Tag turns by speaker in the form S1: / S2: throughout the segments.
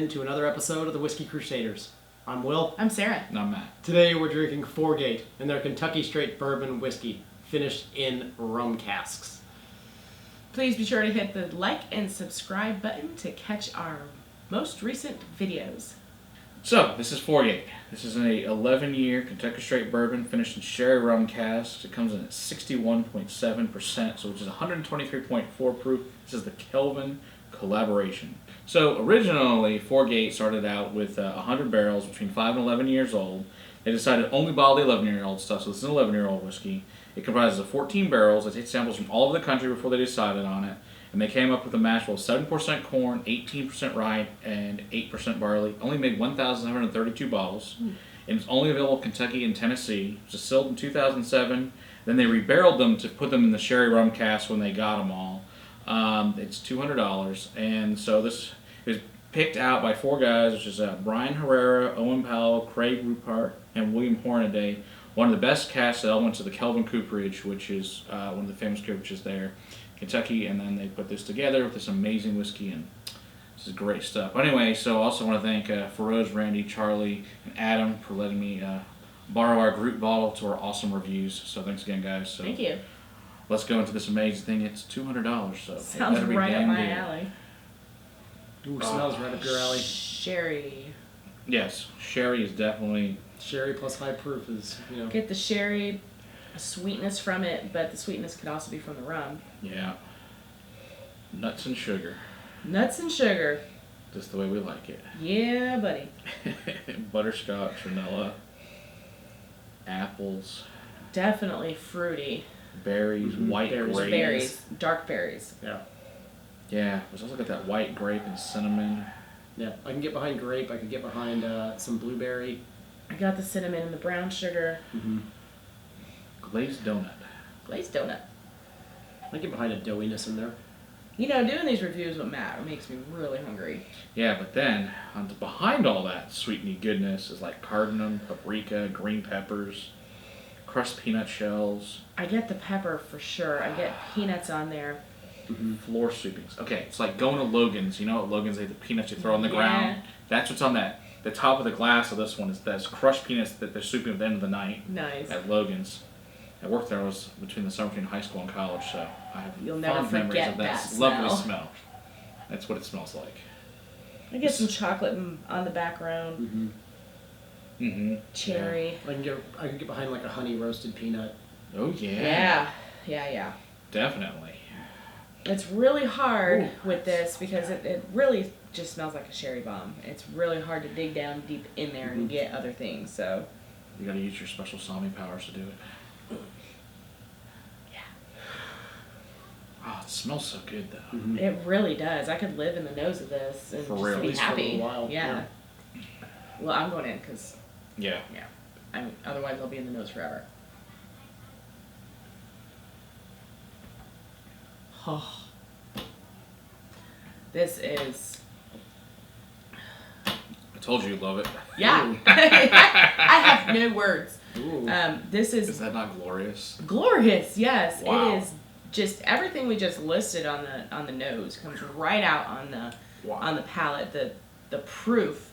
S1: to another episode of the Whiskey Crusaders. I'm Will.
S2: I'm Sarah.
S3: And I'm Matt.
S1: Today we're drinking Foregate and their Kentucky Straight Bourbon Whiskey, finished in rum casks.
S2: Please be sure to hit the like and subscribe button to catch our most recent videos.
S3: So, this is Foregate. This is an 11-year Kentucky Straight Bourbon finished in Sherry-Rum casks. It comes in at 61.7%, so which is 123.4 proof. This is the Kelvin Collaboration. So, originally, Foregate started out with 100 barrels between 5 and 11 years old. They decided to only bottle the 11-year-old stuff, so this is an 11-year-old whiskey. It comprises of 14 barrels. They take samples from all over the country before they decided on it. And they came up with a mash bill of 7% corn, 18% rye, and 8% barley. Only made 1,732 bottles. And it's only available in Kentucky and Tennessee. It was distilled in 2007. Then they rebarreled them to put them in the Sherry-Rum cask when they got them all. It's $200. And so this is picked out by 4 guys, which is Brian Herrera, Owen Powell, Craig Rupert, and William Hornaday. One of the best casks that all went to the Kelvin Cooperage, which is one of the famous cooperages there. Kentucky, and then they put this together with this amazing whiskey, and this is great stuff. Anyway, so I also want to thank Feroz, Randy, Charlie, and Adam for letting me borrow our group bottle to our awesome reviews. So thanks again, guys. So
S2: Thank you.
S3: let's go into this amazing thing. It's $200, so
S2: Sounds right up my alley.
S1: Ooh, smells right up your alley.
S2: Sherry.
S3: Yes, sherry is definitely
S1: Sherry plus high proof is,
S2: Get the sherry sweetness from it, but the sweetness could also be from the rum.
S3: yeah, nuts and sugar,
S2: Nuts and sugar.
S3: just the way we like it.
S2: Yeah, buddy.
S3: Butterscotch, vanilla, apples,
S2: Definitely fruity.
S3: berries, white
S1: Berries.
S3: grapes.
S2: Berries. Dark berries.
S1: Yeah.
S3: Yeah, it's also got that white grape and cinnamon.
S1: Yeah, I can get behind grape. I can get behind some blueberry.
S2: I got the cinnamon and the brown sugar.
S1: Mm-hmm.
S3: Glazed donut.
S2: Glazed donut.
S1: I can get behind a doughiness in there.
S2: You know, doing these reviews with Matt makes me really hungry.
S3: Yeah, but then behind all that sweetney goodness is like cardamom, paprika, green peppers, crushed peanut shells,
S2: I get the pepper for sure. I get peanuts on there.
S3: floor sweepings. Okay, it's like going to Logan's. You know at Logan's they have the peanuts you throw on the
S2: Yeah.
S3: ground. That's what's on that. The top of the glass of this one is that's crushed peanuts that they're sweeping at the end of the night
S2: Nice.
S3: at Logan's. I worked there was between the summer between high school and college, so I have
S2: You'll never
S3: fond memories
S2: forget
S3: of that
S2: that
S3: lovely
S2: smell.
S3: smell. That's what it smells like.
S2: I get some chocolate on the background.
S1: Mm-hmm.
S3: Mm-hmm.
S2: Cherry.
S1: I can get behind like a honey roasted peanut.
S3: Oh yeah.
S2: Yeah.
S3: Definitely.
S2: It's really hard
S1: Ooh.
S2: with this because it really just smells like a sherry bomb. It's really hard to dig down deep in there and get other things. So
S3: You gotta use your special Sami powers to do it.
S2: yeah,
S3: Oh, it smells so good though.
S1: Mm-hmm.
S2: it really does. I could live in the nose of this and
S3: For
S2: just
S3: real. At
S2: be
S1: least for a
S2: happy.
S1: little while,
S2: Yeah. Well, I'm going in because
S3: Yeah.
S2: I mean, otherwise I'll be in the nose forever. Oh. This is
S3: I told you you'd love it.
S2: yeah.
S1: Ooh.
S2: I have no words.
S1: Ooh.
S2: This
S3: Is that not glorious?
S2: glorious. Yes,
S3: Wow.
S2: it is. Just everything we just listed on the nose comes right out on the palate. The proof,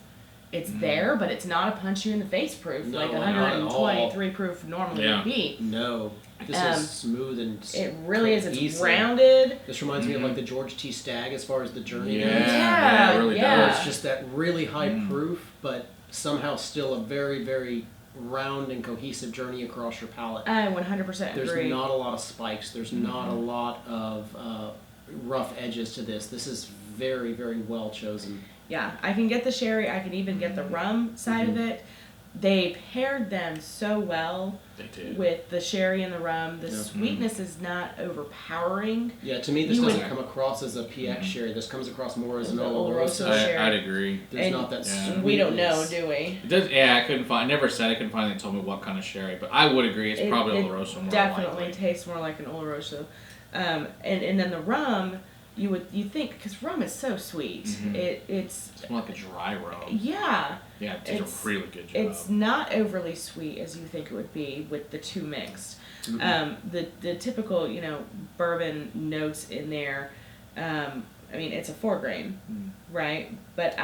S2: it's there, but it's not a punch you in the face proof
S1: No,
S2: like
S1: not at
S2: 123 proof normally
S3: Yeah.
S2: would be.
S1: No, this is smooth and
S2: It really is. It's
S1: cohesive.
S2: rounded.
S1: This reminds me of like the George T. Stagg as far as the journey goes.
S3: Yeah, it really
S2: yeah.
S3: does.
S1: It's just that really high proof, but somehow still a very, very round and cohesive journey across your palate.
S2: I 100%
S1: There's
S2: agree.
S1: not a lot of spikes. There's not a lot of rough edges to this. This is very, very well chosen.
S2: Yeah, I can get the sherry. I can even get the rum side of it. They paired them so well
S3: They did.
S2: with the sherry and the rum. The
S1: Yeah.
S2: sweetness is not overpowering.
S1: Yeah, to me this
S2: You
S1: doesn't
S2: would-
S1: come across as a PX sherry. This comes across more as an
S2: The
S1: Oloroso.
S2: Oloroso sherry.
S3: I'd agree.
S1: There's
S2: And
S1: not that
S3: Yeah.
S1: sweetness.
S2: We don't know, do we?
S3: It does. Yeah, I couldn't find. I never said I couldn't find. They told me what kind of sherry, but I would agree. It's probably
S2: It
S3: Oloroso more
S2: definitely
S3: likely.
S2: tastes more like an Oloroso. And then the rum, you think because rum is so sweet.
S3: Mhm.
S2: It's
S3: It's more like a dry rum.
S2: yeah.
S3: Yeah, it does
S2: It's-
S3: a really good job.
S2: It's not overly sweet as you think it would be with the two mixed. The typical bourbon notes in there. I mean, it's a 4 grain, right? But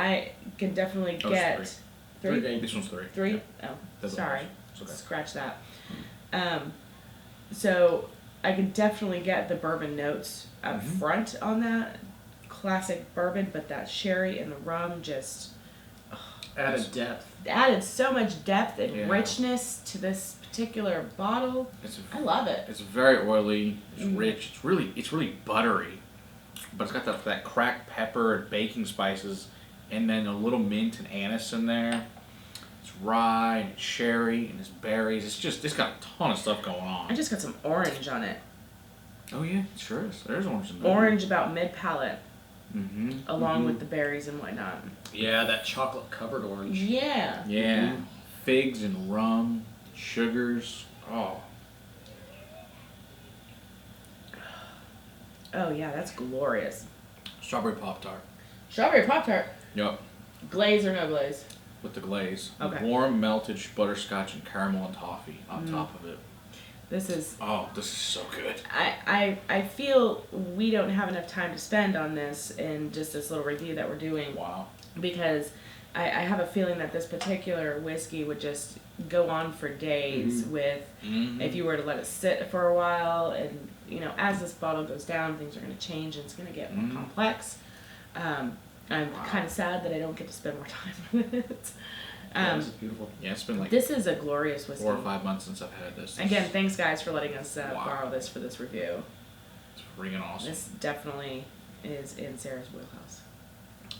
S2: can definitely
S3: Oh, it's
S2: get
S1: Three grain.
S3: This one's 3.
S2: Three?
S3: Yeah.
S2: Oh,
S3: That's
S2: sorry.
S3: It's okay.
S2: Scratch that. So I can definitely get the bourbon notes up front on that classic bourbon, but that sherry and the rum just
S1: Added depth.
S2: added so much depth and
S3: Yeah.
S2: richness to this particular bottle. I love it.
S3: It's very oily. It's rich. It's really buttery, but it's got that cracked pepper and baking spices, and then a little mint and anise in there. It's rye and it's sherry and it's berries. It's got a ton of stuff going on.
S2: I just got some orange on it.
S3: Oh yeah, it sure is. There's orange in there.
S2: Orange about mid palate,
S3: Mm-hmm.
S2: along with the berries and whatnot.
S1: Yeah, that chocolate covered orange.
S2: Yeah.
S3: Yeah, figs and rum, sugars. Oh,
S2: Oh yeah, that's glorious.
S3: strawberry Pop-Tart.
S2: Strawberry Pop-Tart.
S3: Yep,
S2: Glaze or no glaze?
S3: with the glaze.
S2: Okay.
S3: Warm melted butterscotch and caramel and toffee on top of it.
S2: This is.
S3: Oh, this is so good.
S2: I feel we don't have enough time to spend on this in just this little review that we're doing
S3: Wow.
S2: because I have a feeling that this particular whiskey would just go on for days with if you were to let it sit for a while, and you know, as this bottle goes down, things are going to change and it's going to get more complex. I'm kind of sad that I don't get to spend more time with it.
S1: Yeah, this is beautiful.
S3: Yeah, it's been like
S2: This is a glorious whiskey.
S3: 4 or 5 months since I've had this.
S2: Again, thanks guys for letting us
S3: Wow.
S2: borrow this for this review.
S3: It's freaking awesome.
S2: This definitely is in Sarah's wheelhouse.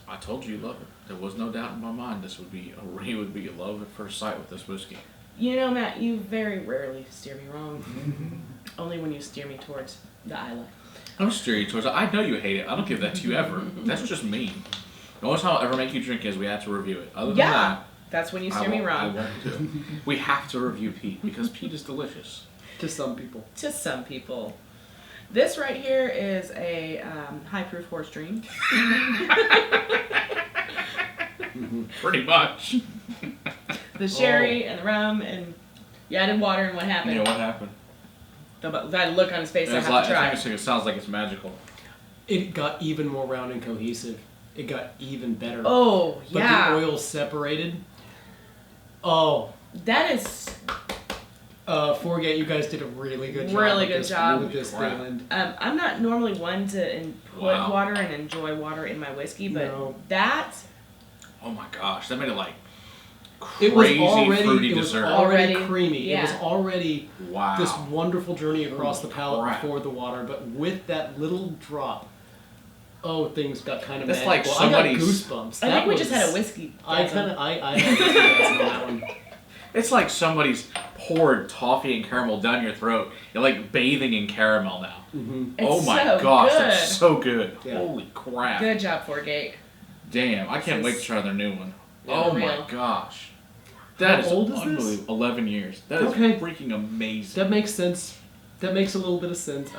S3: I told you love it. There was no doubt in my mind this would be a love at first sight with this whiskey.
S2: You know, Matt, you very rarely steer me wrong. Only when you steer me towards the I like.
S3: I don't steer you towards it. I know you hate it. I don't give that to you ever. That's just me. The only time I'll ever make you drink is we have to review it. Other than that,
S2: That's when you
S3: I
S2: steer me
S3: won't- I
S2: wrong.
S3: won't do. We have to review Pete because Pete is delicious.
S1: To some people.
S2: To some people. This right here is a high proof horse dream.
S3: Pretty much.
S2: The sherry and the rum, and you added water, and what happened?
S3: You know what happened?
S2: That look on his face, I
S3: It's
S2: have
S3: like,
S2: to try.
S3: I think it sounds like it's magical.
S1: It got even more round and cohesive. It got even better.
S2: Oh,
S1: But
S2: yeah.
S1: the oil separated. Oh.
S2: That is...
S1: Forget, you guys did a really good job.
S2: Really
S1: with
S2: good
S1: this,
S2: job.
S1: With this
S3: Crap.
S1: blend.
S2: I'm not normally one to put
S3: Wow.
S2: water and enjoy water in my whiskey, but
S1: No.
S2: that...
S3: Oh my gosh, that made it like
S1: It was
S3: crazy
S1: already,
S3: fruity
S1: it was
S3: dessert.
S1: already
S2: Already,
S1: creamy. It was
S2: yeah.
S1: already
S3: Wow.
S1: this wonderful journey across the palate
S3: crap.
S1: before the water, but with that little drop, things got kind of
S3: That's
S1: magical.
S3: like
S1: I got
S3: somebody's-
S1: goosebumps.
S2: I
S1: That
S2: think we
S1: was-
S2: just had a whiskey.
S1: I had a whiskey gasm on that one.
S3: It's like somebody's poured toffee and caramel down your throat. You're like bathing in caramel now.
S1: Mm-hmm.
S3: Oh
S2: It's
S3: my
S2: so
S3: gosh,
S2: good.
S3: that's so good.
S1: Yeah.
S3: Holy crap.
S2: Good job, Forgate.
S3: Damn, I can't
S2: This
S3: wait
S2: is-
S3: to try their new one.
S2: Yeah,
S3: Oh
S2: for
S3: my
S2: real.
S3: gosh. That
S1: How
S3: is
S1: old is this?
S3: unbelievable. 11 years. That is
S1: Okay.
S3: freaking amazing.
S1: That makes sense. That makes a little bit of sense.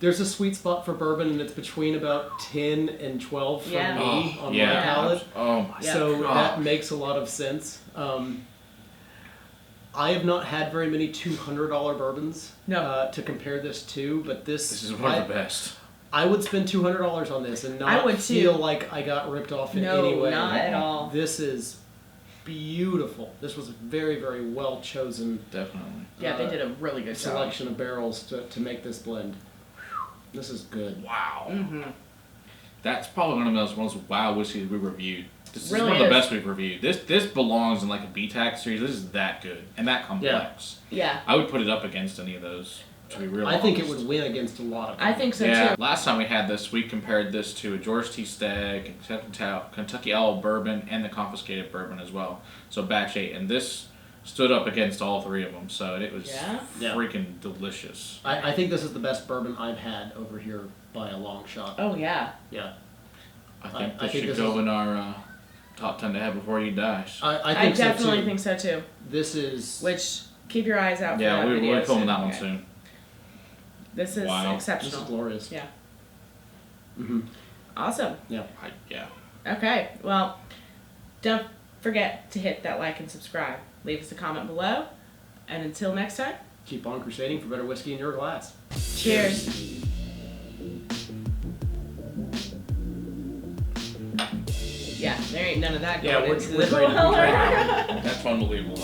S1: There's a sweet spot for bourbon, and it's between about 10 and 12 for
S2: Yeah.
S1: me on
S3: yeah.
S1: my palate.
S3: Oh my
S2: Yeah.
S1: So
S3: gosh.
S1: that makes a lot of sense. I have not had very many $200 bourbons
S2: No.
S1: to compare this to, but
S3: This is one of the best.
S1: I would spend $200 on this and
S2: I
S1: not
S2: would too.
S1: feel like I got ripped off in
S2: No,
S1: any way.
S2: not at all.
S1: This is beautiful. This was a very, very well chosen
S3: Definitely.
S2: Yeah, they did a really good job.
S1: selection of barrels to make this blend. This is good.
S3: Wow.
S2: Mm-hmm.
S3: That's probably one of the most wow whiskeys we reviewed. This is
S2: Really
S3: one of the
S2: is.
S3: best we've reviewed. This belongs in like a BTAC series. This is that good and that complex.
S2: Yeah,
S3: I would put it up against any of those. To be real
S1: I think it
S3: honest.
S1: would win against a lot of them.
S2: I think so
S3: Yeah.
S2: too.
S3: Last time we had this, we compared this to a George T. Stagg, Kentucky Owl Bourbon, and the confiscated bourbon as well. So batch 8, and this stood up against all three of them. So it was
S1: Yeah.
S3: freaking delicious.
S1: I think this is the best bourbon I've had over here by a long shot.
S2: Oh yeah.
S1: Yeah.
S3: I think
S1: I
S3: this
S1: think
S3: should
S1: this
S3: go
S1: is-
S3: in our top 10 to have before you die.
S1: I
S2: I
S1: think
S2: definitely
S1: so too.
S2: think so too.
S1: This is
S2: Which keep your eyes out for
S3: Yeah,
S2: that
S3: we'll
S2: video
S3: be filming
S2: soon.
S3: that one
S2: Okay.
S3: soon.
S2: This is
S3: Wow.
S1: this is
S2: exceptional.
S1: glorious.
S2: Yeah.
S1: Mm-hmm.
S2: Awesome.
S1: Yeah.
S3: Yeah.
S2: Okay. Well, don't forget to hit that like and subscribe. Leave us a comment below. And until next time,
S1: Keep on crusading for better whiskey in your glass.
S2: cheers. Yeah, there ain't none of that
S1: Yeah,
S2: going
S1: we're
S2: into
S1: ready
S2: the
S1: to be
S2: weller.
S1: ready.
S4: That's unbelievable.